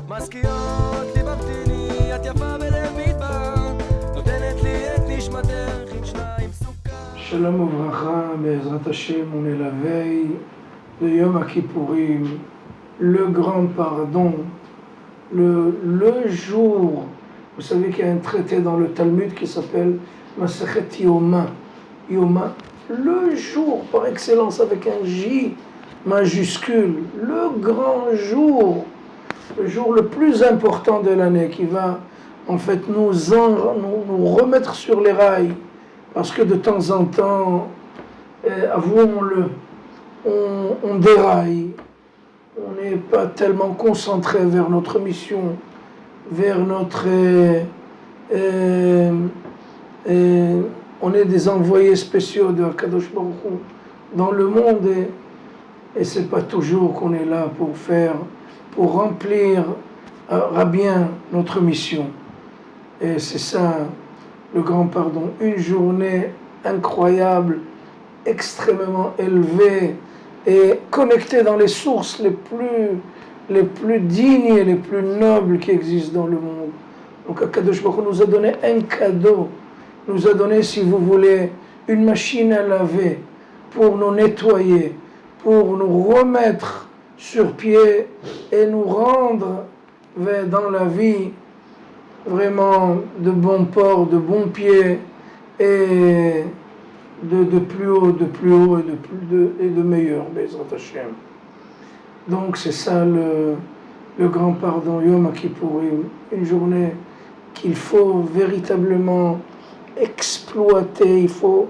משכיעות ליבבתיני, את יפה בלב מדבר, נותנת לי את נשמתך עם שניים סוכר. Shalom Uvracha, Be'ezrat Hashem, on est la veille de Yom Kippourim, le grand pardon, le jour. Vous savez qu'il y a un traité dans le Talmud qui s'appelle Masechet Yoma. Yoma, le jour par excellence avec un J majuscule, le grand jour, le jour le plus important de l'année qui va en fait nous remettre sur les rails. Parce que de temps en temps, avouons-le, on déraille, on n'est pas tellement concentré vers notre mission, vers notre... on est des envoyés spéciaux de Akadosh Baruch Hu dans le monde et c'est pas toujours qu'on est là pour remplir à bien notre mission. Et c'est ça, le grand pardon, une journée incroyable, extrêmement élevée et connectée dans les sources les plus dignes et les plus nobles qui existent dans le monde. Donc Akadosh Baruch Hu nous a donné un cadeau, nous a donné, si vous voulez, une machine à laver pour nous nettoyer, pour nous remettre sur pied et nous rendre dans la vie vraiment de bon port, de bons pieds et de plus haut et de meilleur, Be'ezrat Hashem. Donc c'est ça le grand pardon, Yom Kippourim, une journée qu'il faut véritablement exploiter, il faut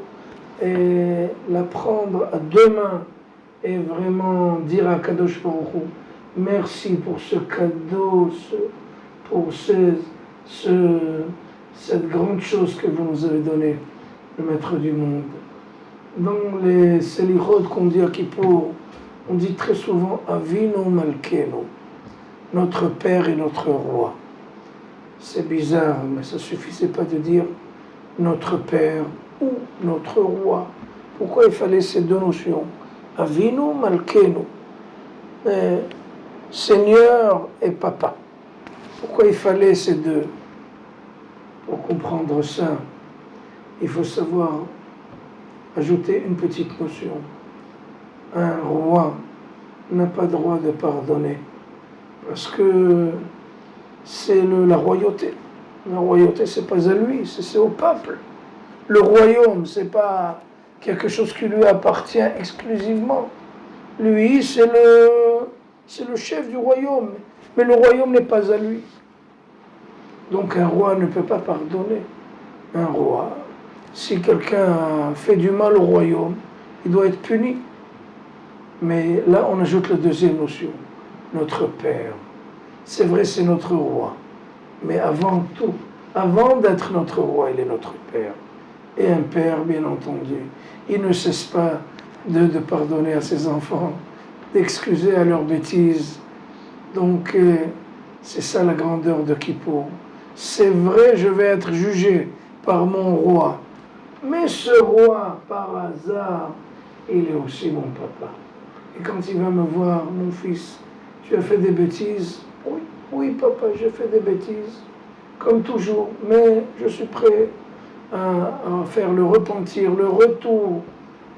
la prendre à deux mains et vraiment dire à Kadosh Baruch Hu, merci pour ce cadeau, pour cette grande chose que vous nous avez donnée, le maître du monde. Dans les Selichot qu'on dit à Kippour, on dit très souvent Avinu Malkenu, notre Père et notre Roi. C'est bizarre, mais ça ne suffisait pas de dire notre Père ou notre Roi. Pourquoi il fallait ces deux notions? Avinu Malkenu, Seigneur et Papa. Pourquoi il fallait ces deux? Pour comprendre ça, il faut savoir ajouter une petite notion. Un roi n'a pas droit de pardonner parce que c'est la royauté. La royauté, c'est pas à lui, c'est au peuple. Le royaume, c'est pas quelque chose qui lui appartient exclusivement. Lui, c'est le chef du royaume, mais le royaume n'est pas à lui. Donc un roi ne peut pas pardonner. Un roi, si quelqu'un fait du mal au royaume, il doit être puni. Mais là, on ajoute la deuxième notion, notre Père. C'est vrai, c'est notre roi. Mais avant tout, avant d'être notre roi, il est notre Père. Et un Père, bien entendu, il ne cesse pas de pardonner à ses enfants, d'excuser à leurs bêtises. Donc, c'est ça la grandeur de Kippour. C'est vrai, je vais être jugé par mon roi. Mais ce roi, par hasard, il est aussi mon papa. Et quand il va me voir, mon fils, tu as fait des bêtises? Oui, oui papa, j'ai fait des bêtises, comme toujours. Mais je suis prêt à faire le repentir, le retour,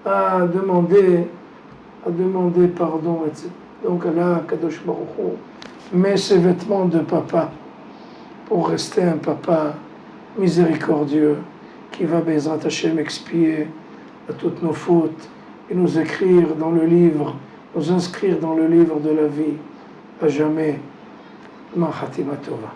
à demander pardon, etc. Donc là, Kadosh Baruch Hu met ses vêtements de papa pour rester un papa miséricordieux qui va, Be'ezrat Hashem, expier à toutes nos fautes et nous écrire dans le livre, nous inscrire dans le livre de la vie à jamais. Ma Khatima Tova.